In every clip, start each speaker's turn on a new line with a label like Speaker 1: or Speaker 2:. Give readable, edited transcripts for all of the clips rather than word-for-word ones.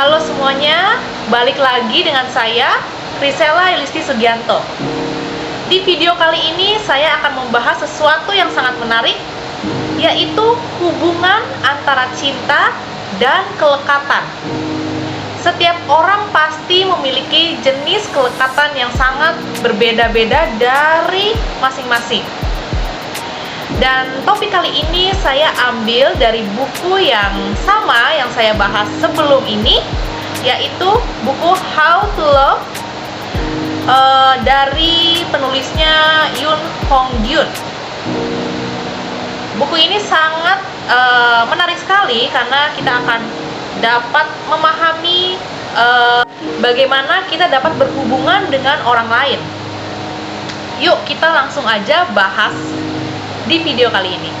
Speaker 1: Halo semuanya, balik lagi dengan saya, Krisela Yelisti Sugianto. Di video kali ini saya akan membahas sesuatu yang sangat menarik, yaitu hubungan antara cinta dan kelekatan. Setiap orang pasti memiliki jenis kelekatan yang sangat berbeda-beda dari masing-masing. Dan topik kali ini saya ambil dari buku yang sama yang saya bahas sebelum ini, yaitu buku How to Love dari penulisnya Yoon Hong-gyun. Buku ini sangat menarik sekali karena kita akan dapat memahami bagaimana kita dapat berhubungan dengan orang lain. Yuk kita langsung aja bahas di video kali ini.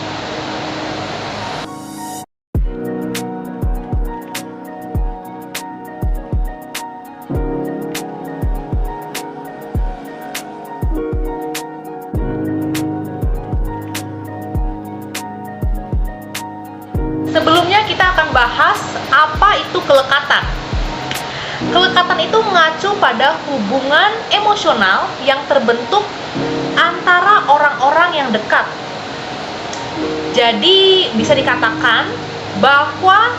Speaker 1: Sebelumnya kita akan bahas apa itu kelekatan. Kelekatan itu mengacu pada hubungan emosional yang terbentuk antara orang-orang yang dekat. Jadi bisa dikatakan bahwa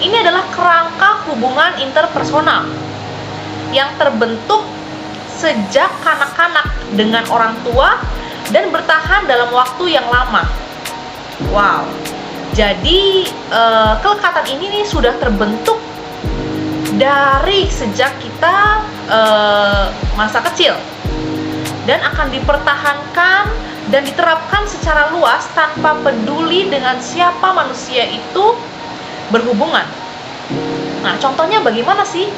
Speaker 1: ini adalah kerangka hubungan interpersonal yang terbentuk sejak kanak-kanak dengan orang tua dan bertahan dalam waktu yang lama. Wow. Jadi kelekatan ini nih sudah terbentuk dari sejak kita masa kecil dan akan dipertahankan dan diterapkan secara luas tanpa peduli dengan siapa manusia itu berhubungan. Nah, contohnya bagaimana sih?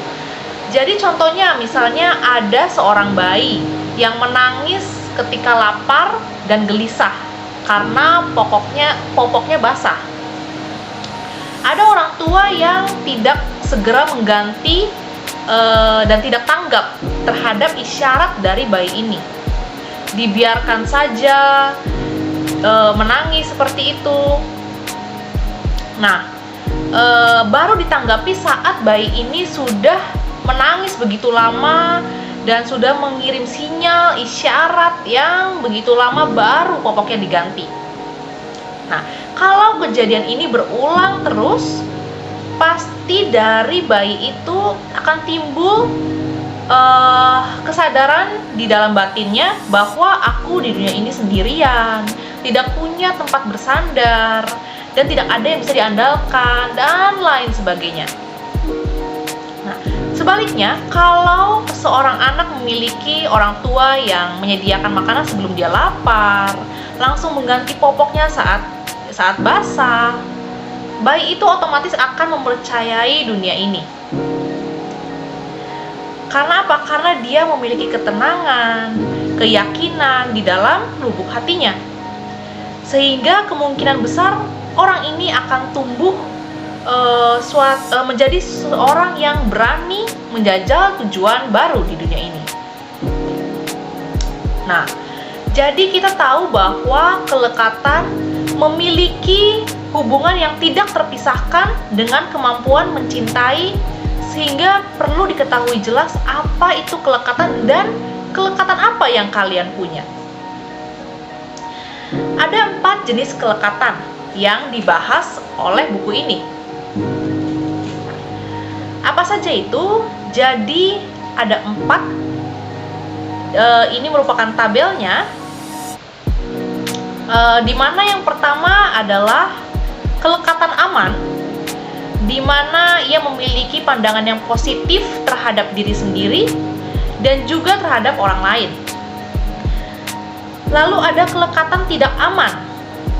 Speaker 1: Jadi contohnya misalnya ada seorang bayi yang menangis ketika lapar dan gelisah karena popoknya basah. Ada orang tua yang tidak segera mengganti dan tidak tanggap terhadap isyarat dari bayi ini. Dibiarkan saja menangis seperti itu. Nah, baru ditanggapi saat bayi ini sudah menangis begitu lama dan sudah mengirim sinyal isyarat yang begitu lama, baru popoknya diganti. Nah, kalau kejadian ini berulang terus, pasti dari bayi itu akan timbul kesadaran di dalam batinnya bahwa aku di dunia ini sendirian, tidak punya tempat bersandar, dan tidak ada yang bisa diandalkan, dan lain sebagainya. Nah, sebaliknya, kalau seorang anak memiliki orang tua yang menyediakan makanan sebelum dia lapar, langsung mengganti popoknya saat basah, bayi itu otomatis akan mempercayai dunia ini. Karena apa? Karena dia memiliki ketenangan, keyakinan di dalam lubuk hatinya. Sehingga kemungkinan besar orang ini akan tumbuh menjadi seorang yang berani menjajal tujuan baru di dunia ini. Nah, jadi kita tahu bahwa kelekatan memiliki hubungan yang tidak terpisahkan dengan kemampuan mencintai, sehingga perlu diketahui jelas apa itu kelekatan dan kelekatan apa yang kalian punya. Ada 4 jenis kelekatan yang dibahas oleh buku ini. Apa saja itu? Jadi ada 4. Ini merupakan tabelnya. Di mana yang pertama adalah kelekatan aman, di mana ia memiliki pandangan yang positif terhadap diri sendiri dan juga terhadap orang lain. Lalu ada kelekatan tidak aman,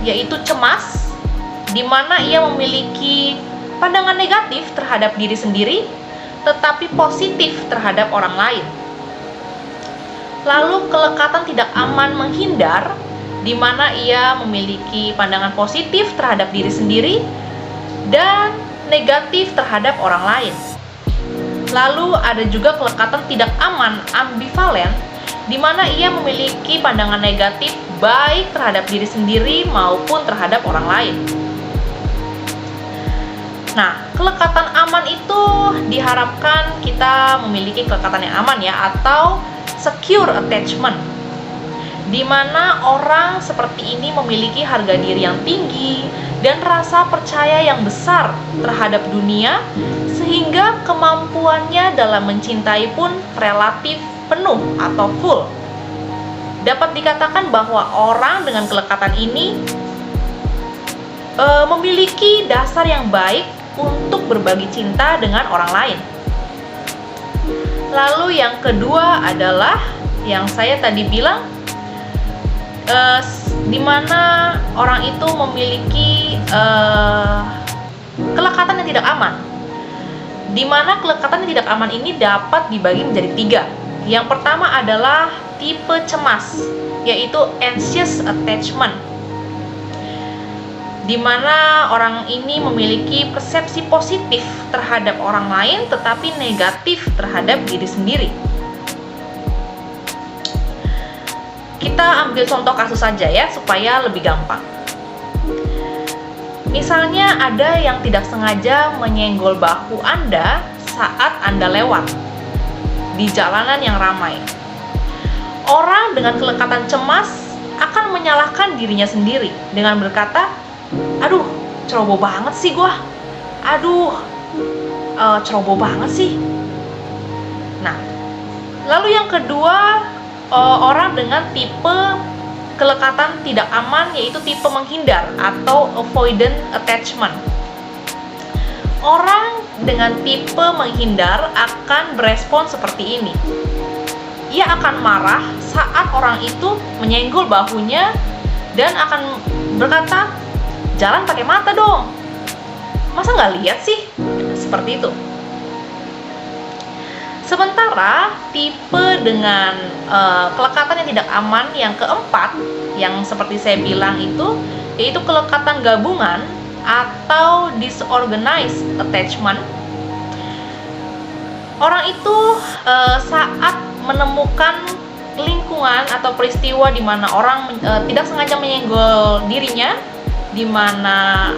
Speaker 1: yaitu cemas, di mana ia memiliki pandangan negatif terhadap diri sendiri tetapi positif terhadap orang lain. Lalu kelekatan tidak aman menghindar, di mana ia memiliki pandangan positif terhadap diri sendiri dan negatif terhadap orang lain. Lalu ada juga kelekatan tidak aman ambivalen, di mana ia memiliki pandangan negatif baik terhadap diri sendiri maupun terhadap orang lain. Nah, Kelekatan aman itu diharapkan kita memiliki kelekatan yang aman ya, atau secure attachment, di mana orang seperti ini memiliki harga diri yang tinggi dan rasa percaya yang besar terhadap dunia, sehingga kemampuannya dalam mencintai pun relatif penuh atau full. Dapat dikatakan bahwa orang dengan kelekatan ini memiliki dasar yang baik untuk berbagi cinta dengan orang lain. Lalu yang kedua adalah yang saya tadi bilang, di mana orang itu memiliki kelekatan yang tidak aman. Di mana kelekatan yang tidak aman ini dapat dibagi menjadi 3. Yang pertama adalah tipe cemas, yaitu anxious attachment, di mana orang ini memiliki persepsi positif terhadap orang lain tetapi negatif terhadap diri sendiri. Kita ambil contoh kasus saja ya, supaya lebih gampang. Misalnya ada yang tidak sengaja menyenggol bahu Anda saat Anda lewat di jalanan yang ramai. Orang dengan kelekatan cemas akan menyalahkan dirinya sendiri dengan berkata, "Aduh, ceroboh banget sih gua. Aduh, ceroboh banget sih." Nah, lalu yang kedua, orang dengan tipe kelekatan tidak aman, yaitu tipe menghindar atau avoidant attachment. Orang dengan tipe menghindar akan berespon seperti ini. Ia akan marah saat orang itu menyenggol bahunya dan akan berkata, "Jalan pakai mata dong, masa nggak lihat sih?" Seperti itu. Sementara tipe dengan kelekatan yang tidak aman yang keempat, yang seperti saya bilang itu, yaitu kelekatan gabungan atau disorganized attachment. Orang itu saat menemukan lingkungan atau peristiwa di mana orang tidak sengaja menyenggol dirinya, di mana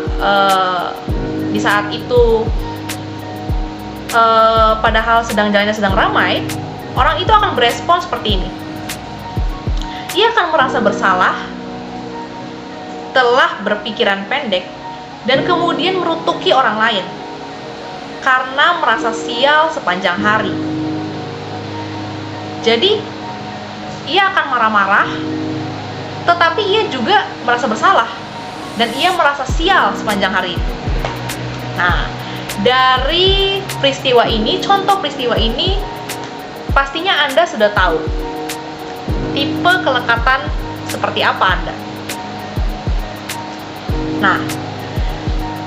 Speaker 1: di saat itu padahal jalannya sedang ramai, orang itu akan berespon seperti ini. Ia akan merasa bersalah, telah berpikiran pendek, dan kemudian merutuki orang lain karena merasa sial sepanjang hari. Jadi, ia akan marah-marah, tetapi ia juga merasa bersalah, dan ia merasa sial sepanjang hari itu. Nah, dari peristiwa ini, contoh peristiwa ini, pastinya Anda sudah tahu tipe kelekatan seperti apa Anda. Nah,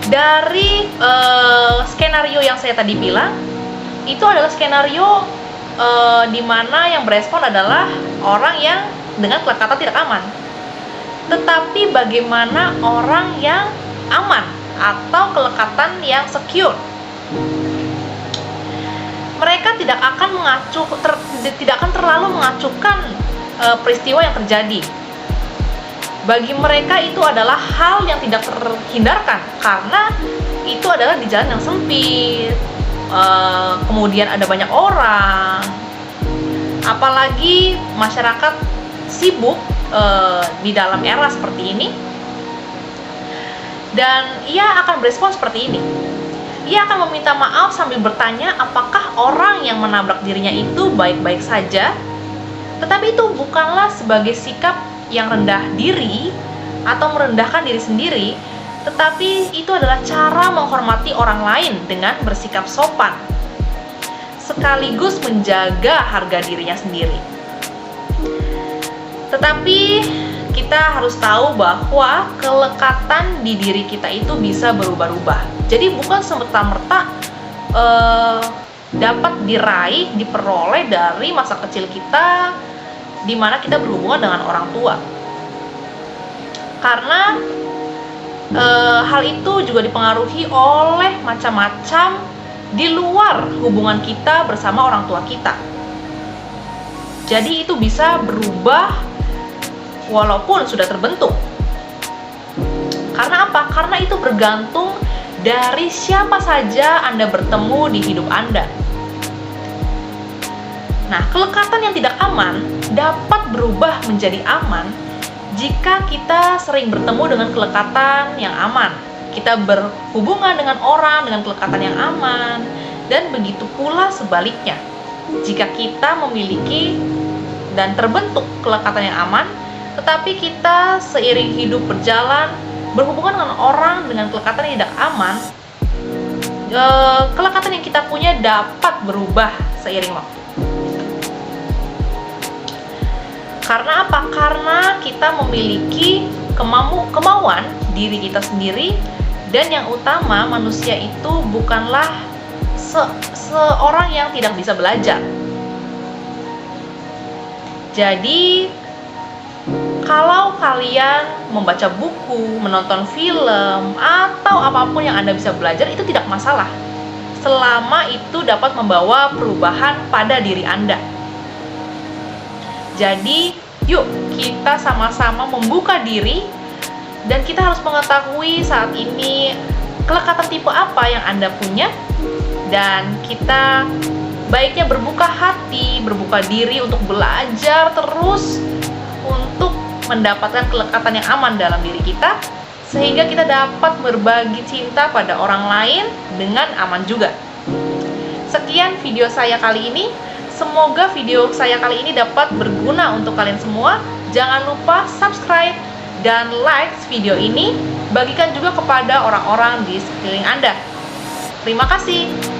Speaker 1: dari skenario yang saya tadi bilang, itu adalah skenario di mana yang berespon adalah orang yang dengan kelekatan tidak aman. Tetapi bagaimana orang yang aman atau kelekatan yang secure? Mereka tidak akan terlalu mengacuhkan peristiwa yang terjadi. Bagi mereka itu adalah hal yang tidak terhindarkan, karena itu adalah di jalan yang sempit, kemudian ada banyak orang, apalagi masyarakat sibuk di dalam era seperti ini. Dan ia akan berespon seperti ini. Ia akan meminta maaf sambil bertanya apakah orang yang menabrak dirinya itu baik-baik saja. Tetapi itu bukanlah sebagai sikap yang rendah diri atau merendahkan diri sendiri, tetapi itu adalah cara menghormati orang lain dengan bersikap sopan, sekaligus menjaga harga dirinya sendiri. Tetapi kita harus tahu bahwa kelekatan di diri kita itu bisa berubah-ubah. Jadi bukan serta-merta dapat diraih, diperoleh dari masa kecil kita, di mana kita berhubungan dengan orang tua. Karena hal itu juga dipengaruhi oleh macam-macam di luar hubungan kita bersama orang tua kita. Jadi itu bisa berubah walaupun sudah terbentuk. Karena apa? Karena itu bergantung dari siapa saja Anda bertemu di hidup Anda. Nah, kelekatan yang tidak aman dapat berubah menjadi aman jika kita sering bertemu dengan kelekatan yang aman. Kita berhubungan dengan orang dengan kelekatan yang aman, dan begitu pula sebaliknya. Jika kita memiliki dan terbentuk kelekatan yang aman, tetapi kita seiring hidup berjalan berhubungan dengan orang dengan kelekatan yang tidak aman, kelekatan yang kita punya dapat berubah seiring waktu. Karena apa? Karena kita memiliki kemauan diri kita sendiri, dan yang utama manusia itu bukanlah seorang yang tidak bisa belajar. Jadi, kalau kalian membaca buku, menonton film, atau apapun yang Anda bisa belajar, itu tidak masalah, selama itu dapat membawa perubahan pada diri Anda. Jadi, yuk kita sama-sama membuka diri, dan kita harus mengetahui saat ini kelekatan tipe apa yang Anda punya, dan kita baiknya berbuka hati, berbuka diri untuk belajar terus untuk mendapatkan kelekatan yang aman dalam diri kita, sehingga kita dapat berbagi cinta pada orang lain dengan aman juga. Sekian video saya kali ini. Semoga video saya kali ini dapat berguna untuk kalian semua. Jangan lupa subscribe dan like video ini. Bagikan juga kepada orang-orang di sekeliling Anda. Terima kasih.